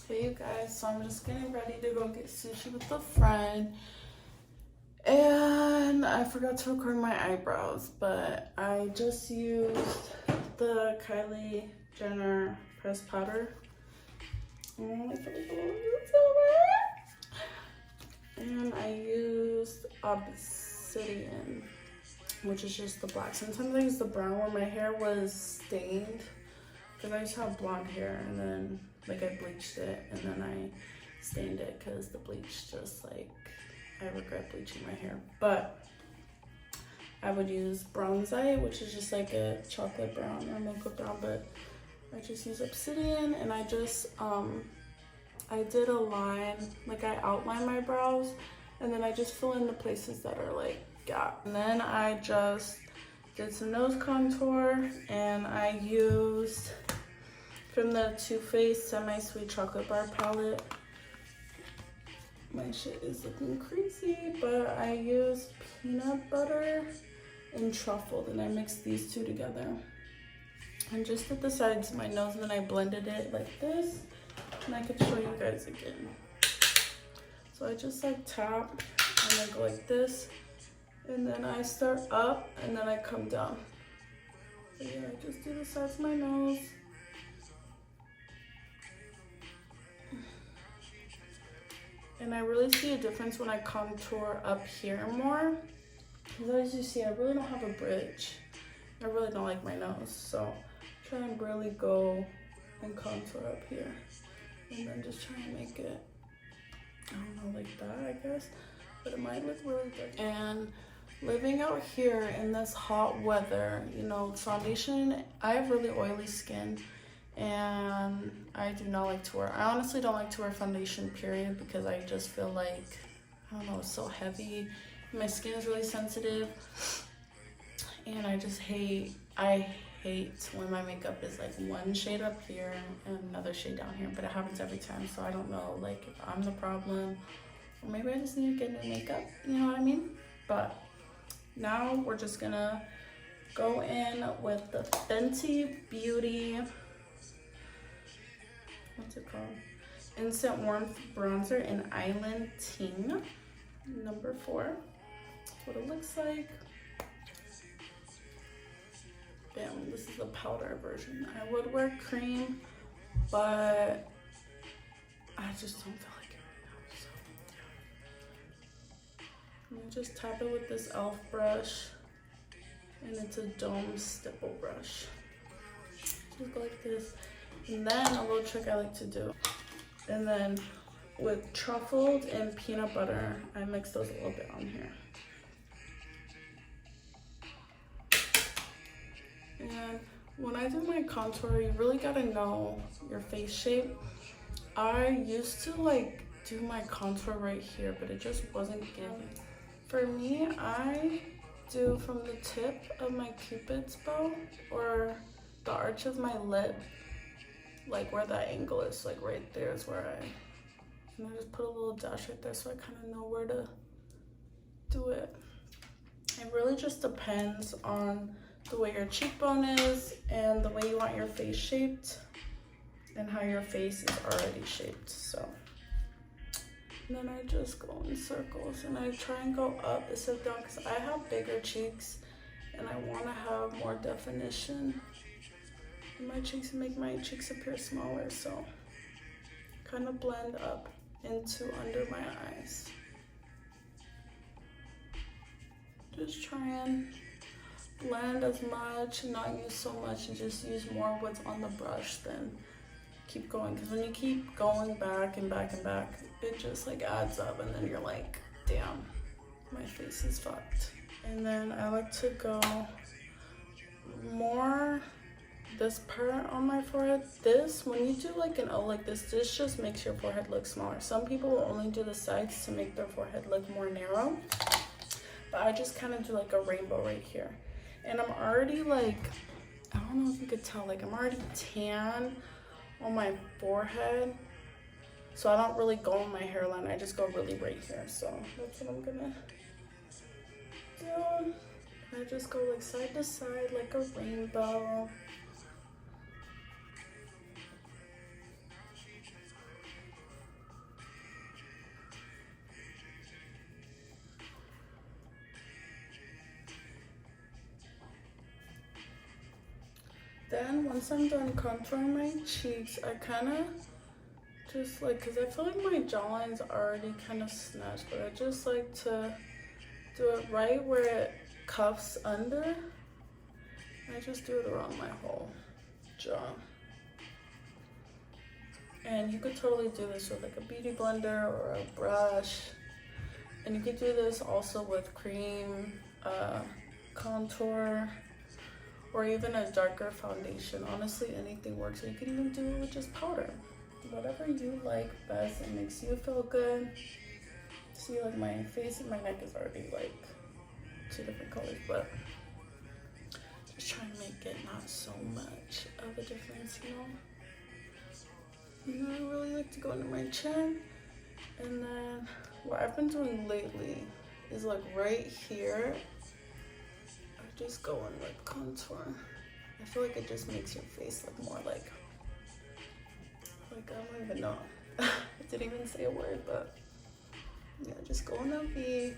Hey you guys, so I'm just getting ready to go get sushi with a friend. And I forgot to record my eyebrows, but I just used the Kylie Jenner pressed powder. And I used Obsidian, which is just the black. Sometimes I use the brown where my hair was stained, because I used to have blonde hair, and then like I bleached it and then I stained it because the bleach just like, I regret bleaching my hair. But I would use Bronzite, which is just like a chocolate brown or mocha brown, but I just use Obsidian. And I just I did a line, like I outline my brows, and then I just fill in the places that are like gap. And then I just did some nose contour, and I used from the Too Faced Semi-Sweet Chocolate Bar palette. My shit is looking crazy, but I used peanut butter and truffle, and I mixed these two together. And just at the sides of my nose, and then I blended it like this, and I could show you guys again. So I just like tap, and I go like this, and then I start up, and then I come down. So yeah, I just do the sides of my nose. And I really see a difference when I contour up here more. Because as you see, I really don't have a bridge. I really don't like my nose. So try and really go and contour up here. And then just try and make it, I don't know, like that, I guess. But it might look really good. And living out here in this hot weather, you know, foundation, I have really oily skin. And I do not like to wear, I honestly don't like to wear foundation, period, because I just feel like, I don't know, it's so heavy. My skin is really sensitive, and I just hate, I hate when my makeup is like one shade up here and another shade down here, but it happens every time, so I don't know, like, if I'm the problem, or maybe I just need to get new makeup, you know what I mean? But now we're just gonna go in with the Fenty Beauty, what's it called? Instant Warmth Bronzer in Island Ting, number 4. That's what it looks like. Bam, this is the powder version. I would wear cream, but I just don't feel like it right now, so yeah. And I just tap it with this e.l.f. brush, and it's a dome stipple brush. Just go like this. And then a little trick I like to do, and then with truffled and peanut butter, I mix those a little bit on here. And when I do my contour, you really gotta know your face shape. I used to like do my contour right here, but it just wasn't giving. For me, I do from the tip of my cupid's bow or the arch of my lip, like where that angle is, like right there is where and I just put a little dash right there so I kind of know where to do it. It really just depends on the way your cheekbone is and the way you want your face shaped and how your face is already shaped. So, and then I just go in circles and I try and go up instead of down because I have bigger cheeks and I want to have more definition in my cheeks and make my cheeks appear smaller, so kind of blend up into under my eyes. Just try and blend as much, not use so much, and just use more of what's on the brush than keep going, because when you keep going back and back and back, it just like adds up, and then you're like, damn, my face is fucked. And then I like to go more this part on my forehead. This, when you do like an O like this just makes your forehead look smaller. Some people will only do the sides to make their forehead look more narrow, but I just kind of do like a rainbow right here. And I'm already like, I don't know if you could tell, like I'm already tan on my forehead, so I don't really go on my hairline, I just go really right here. So that's what I'm gonna do. I just go like side to side like a rainbow. then once I'm done contouring my cheeks, I kind of just like, because I feel like my jawline's already kind of snatched, but I just like to do it right where it cuffs under. I just do it around my whole jaw. And you could totally do this with like a beauty blender or a brush. And you could do this also with cream, contour, or even a darker foundation. Honestly, anything works. Or you could even do it with just powder. Whatever you like best and makes you feel good. See, like my face and my neck is already like 2 different colors, but just trying to make it not so much of a difference, you know? I really like to go into my chin, and then what I've been doing lately is like right here, I just go in with contour. I feel like it just makes your face look more like I don't even know. I didn't even say a word, but yeah, just go in a V,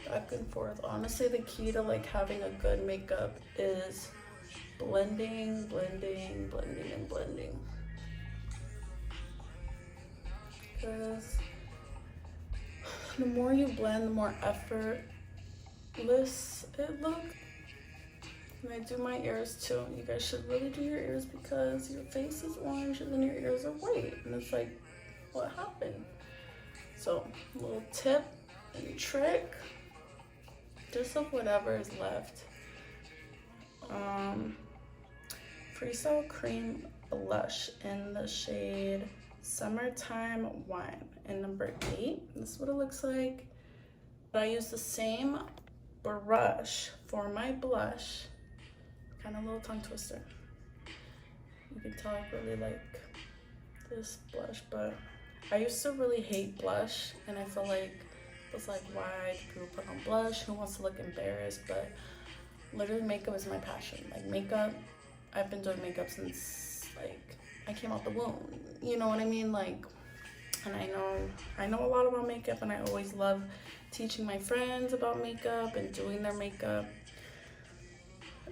back and forth. Honestly, the key to like having a good makeup is blending, blending, blending, and blending. Because the more you blend, the more effortless it looks. And I do my ears too. You guys should really do your ears because your face is orange and then your ears are white. And it's like, what happened? So, a little tip and trick, just of whatever is left. Freestyle Cream Blush in the shade Summertime Wine in number 8. This is what it looks like. But I use the same brush for my blush. Kind of a little tongue twister. You can tell I really like this blush, but I used to really hate blush, and I feel like it's like, why do people put on blush? Who wants to look embarrassed? But literally, makeup is my passion. Like makeup, I've been doing makeup since like I came out the womb. You know what I mean? Like, and I know a lot about makeup, and I always love teaching my friends about makeup and doing their makeup.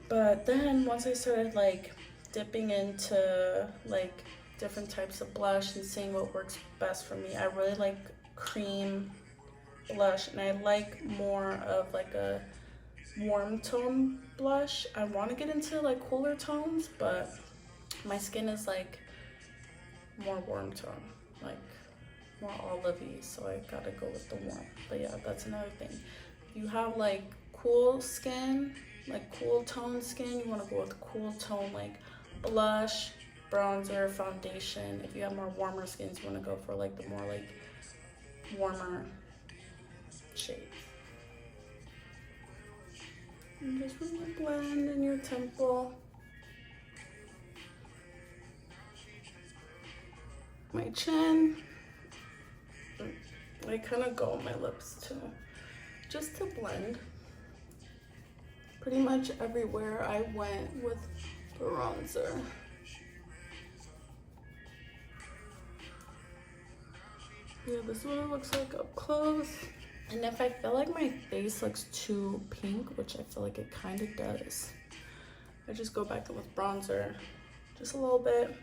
But then once I started like dipping into like different types of blush and seeing what works best for me, I really like cream blush, and I like more of like a warm tone blush. I want to get into like cooler tones, but my skin is like more warm tone, like more olivey, so I gotta go with the warm. But yeah, that's another thing. If you have like cool skin, like cool tone skin, you want to go with cool tone like blush, bronzer, foundation. If you have more warmer skins, you want to go for like the more like warmer shades. And just really blend in your temple. My chin. I kind of go on my lips too, just to blend. Pretty much everywhere I went with bronzer. Yeah, this is what it looks like up close. And if I feel like my face looks too pink, which I feel like it kind of does, I just go back in with bronzer, just a little bit.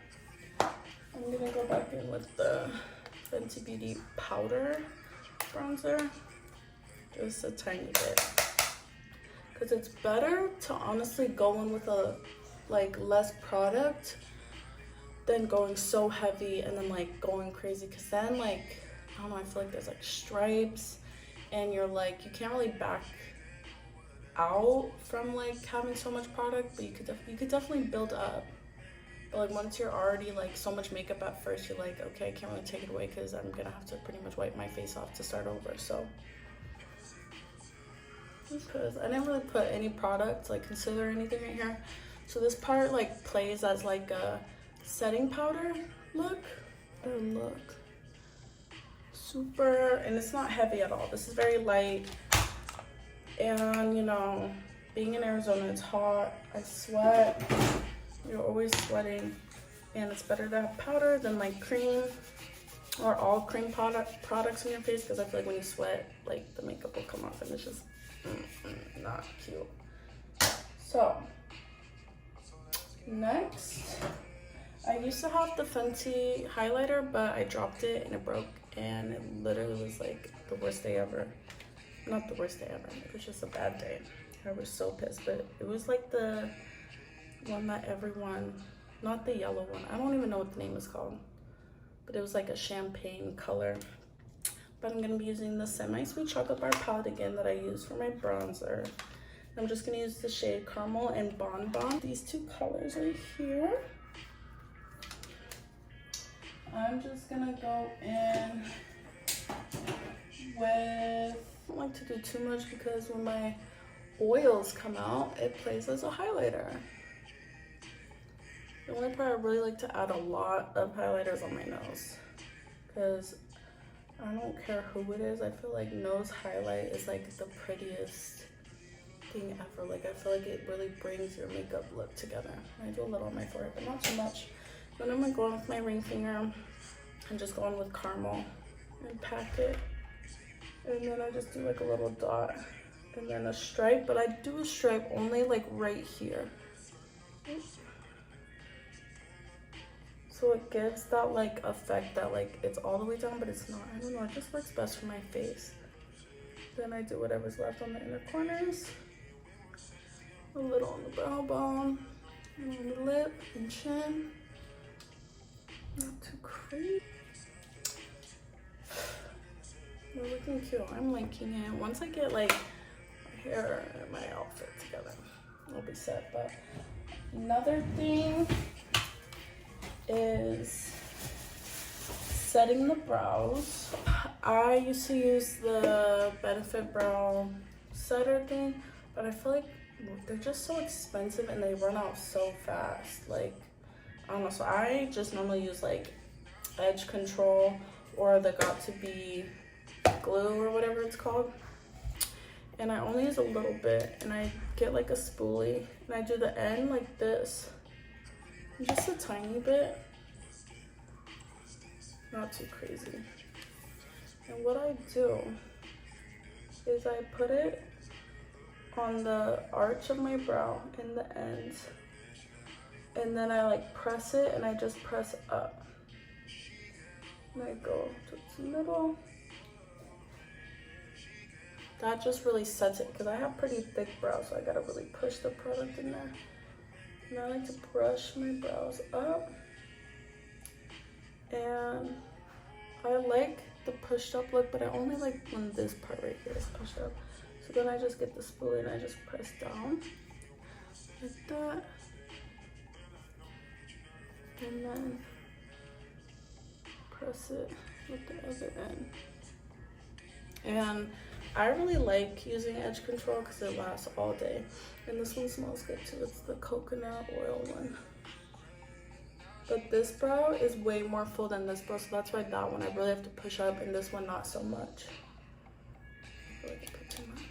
I'm gonna go back in with the Fenty Beauty powder bronzer, just a tiny bit. Because it's better to honestly go in with a like less product than going so heavy and then like going crazy, because then like, I don't know, I feel like there's like stripes and you're like, you can't really back out from like having so much product, but you could definitely build up. But like once you're already like so much makeup at first, you're like, okay, I can't really take it away because I'm gonna have to pretty much wipe my face off to start over. So because I didn't really put any product like concealer or anything right here, so this part like plays as like a setting powder look. And look, super, and it's not heavy at all. This is very light, and you know, being in Arizona, it's hot, I sweat, you're always sweating, and it's better to have powder than like cream or all cream products in your face, because I feel like when you sweat, like the makeup will come off and it's just not cute. So Next, I used to have the Fenty highlighter, but I dropped it and it broke, and it literally was like the worst day ever. Not the worst day ever, it was just a bad day. I was so pissed, but it was like the one that everyone, not the yellow one, I don't even know what the name is called, but it was like a champagne color. But I'm gonna be using the Semi-Sweet Chocolate Bar palette again that I use for my bronzer. I'm just gonna use the shade Caramel and Bon Bon. These two colors right here. I'm just gonna go in with, I don't like to do too much because when my oils come out, it plays as a highlighter. The only part I really like to add a lot of highlighters on my nose, because I don't care who it is, I feel like nose highlight is like the prettiest thing ever. Like I feel like it really brings your makeup look together. I do a little on my forehead, but not too much. Then I'm gonna go on with my ring finger and just go on with Caramel and pack it. And then I just do like a little dot and then a stripe, but I do a stripe only like right here. So it gives that like effect that like it's all the way down, but it's not. I don't know, it just works best for my face. Then I do whatever's left on the inner corners. A little on the brow bone, and on the lip and chin. Not too crazy. We're looking cute. I'm liking it. Once I get like my hair and my outfit together, I'll be set. But another thing is setting the brows. I used to use the Benefit brow setter thing, but I feel like they're just so expensive and they run out so fast. Like, I don't know, so I just normally use like Edge Control or the Got To Be glue or whatever it's called. And I only use a little bit, and I get like a spoolie and I do the end like this. Just a tiny bit, not too crazy. And what I do is I put it on the arch of my brow in the ends, and then I like press it and I just press up. And I go to the middle. That just really sets it because I have pretty thick brows, so I gotta really push the product in there. And I like to brush my brows up, and I like the pushed up look, but I only like when this part right here is pushed up. So then I just get the spoolie and I just press down like that, and then press it with the other end. And I really like using Edge Control because it lasts all day. And this one smells good too. It's the coconut oil one. But this brow is way more full than this brow, so that's why that one I really have to push up, and this one not so much. I feel like I put too much.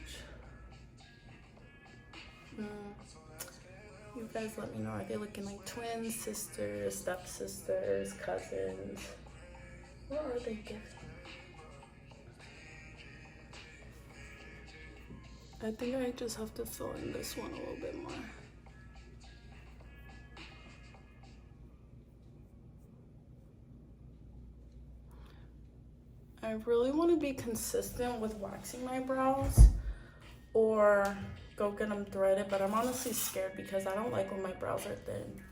You guys let me know, are they looking like twins, sisters, stepsisters, cousins? What are they giving? I think I just have to fill in this one a little bit more. I really want to be consistent with waxing my brows or go get them threaded, but I'm honestly scared because I don't like when my brows are thin.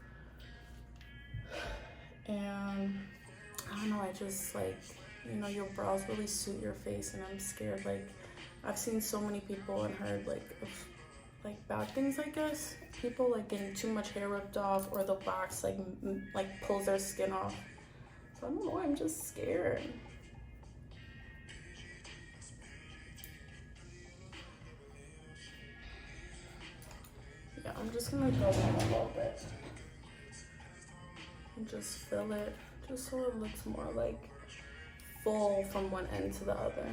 And I don't know, I just like, you know, your brows really suit your face, and I'm scared. Like, I've seen so many people and heard like of like bad things, I guess. People like getting too much hair ripped off, or the wax like pulls their skin off. So I don't know, I'm just scared. Yeah, I'm just gonna go in a little bit and just fill it, just so it looks more like full from one end to the other.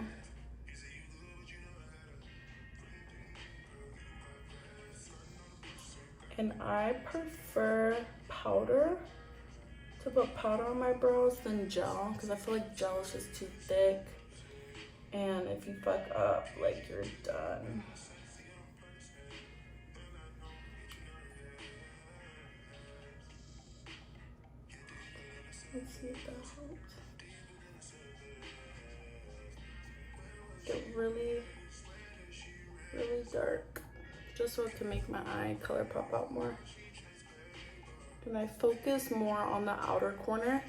And I prefer powder, to put powder on my brows than gel, because I feel like gel is just too thick, and if you fuck up, like, you're done. Let's see if that helps. Get really, really dark, just so it can make my eye color pop out more. And I focus more on the outer corner.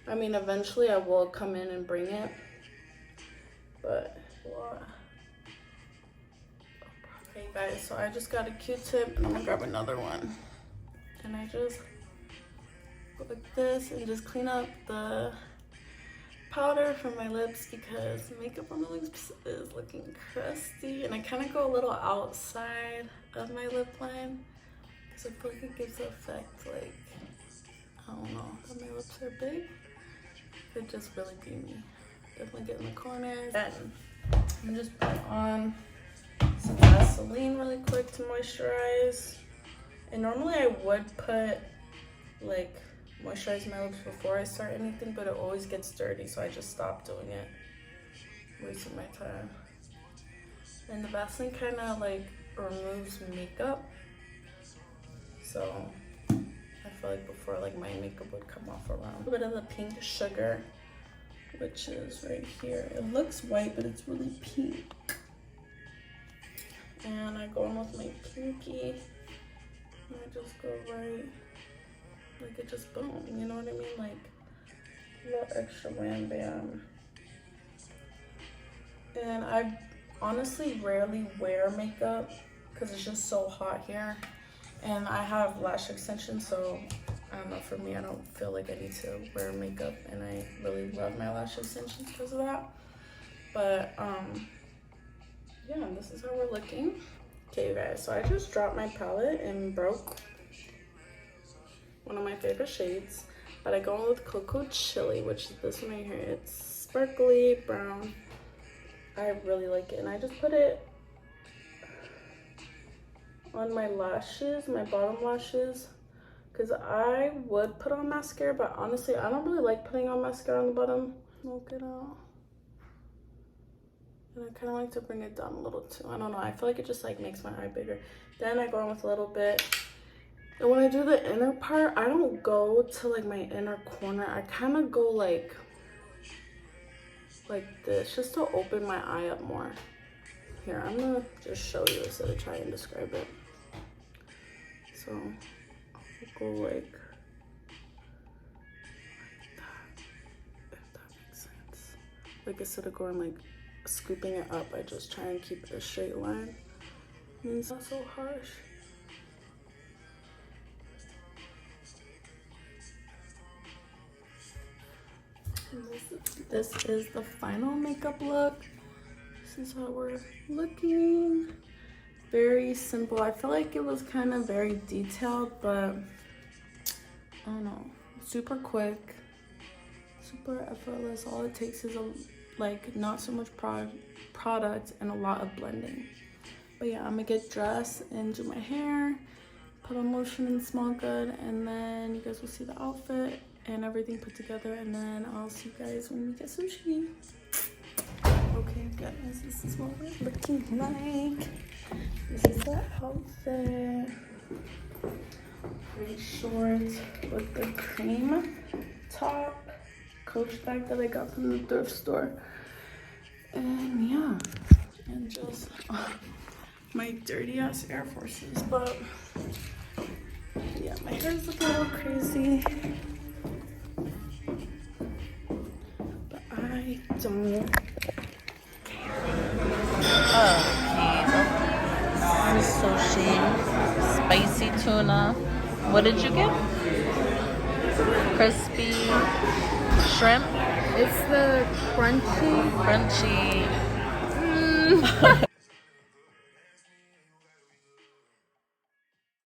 I mean, eventually I will come in and bring it, but okay guys, so I just got a Q-tip and I'm gonna grab another one. And I just go like this and just clean up the powder from my lips because makeup on the lips is looking crusty. And I kind of go a little outside of my lip line because I feel like it gives the effect like, I don't know, that my lips are big. Could just really be me. Definitely get in the corners. And I'm just put on some Vaseline really quick to moisturize. And normally I would put like moisturize my lips before I start anything, but it always gets dirty, so I just stopped doing it. Wasting my time. And the Vaseline kind of like removes makeup. So I feel like before like my makeup would come off around. A bit of the pink sugar, which is right here. It looks white, but it's really pink. And I go in with my pinky, and I just go right, like it just boom, you know what I mean? Like a little extra wham bam. And I honestly rarely wear makeup because it's just so hot here. And I have lash extensions, so I don't know, for me, I don't feel like I need to wear makeup, and I really love my lash extensions because of that. But yeah, this is how we're looking. Okay, you guys, so I just dropped my palette and broke one of my favorite shades, but I go in with Cocoa Chili, which is this one right here. It's sparkly brown. I really like it, and I just put it on my lashes, my bottom lashes, because I would put on mascara, but honestly, I don't really like putting on mascara on the bottom. Look it out. And I kind of like to bring it down a little too. I don't know, I feel like it just like makes my eye bigger. Then I go on with a little bit. And when I do the inner part, I don't go to like my inner corner. I kind of go like this, just to open my eye up more. Here, I'm gonna just show you instead of trying to describe it. So I'll go like that, if that makes sense. Like instead of going like scooping it up, I just try and keep it a straight line. And it's not so harsh. This is the final makeup look. This is how we're looking. Very simple. I feel like it was kind of very detailed, but I don't know. Super quick, super effortless. All it takes is like not so much product and a lot of blending. But yeah, I'm gonna get dressed and do my hair, put on lotion and smell good, and then you guys will see the outfit and everything put together, and then I'll see you guys when we get sushi. Okay guys, this is what we're looking like. This is the outfit. Pretty short with the cream top, Coach bag that I got from the thrift store. And yeah, and just my dirty ass Air Forces, but yeah, my hair's looking a little crazy. But I don't care. Sushi, spicy tuna. What did you get? Crispy shrimp. It's the crunchy. Crunchy.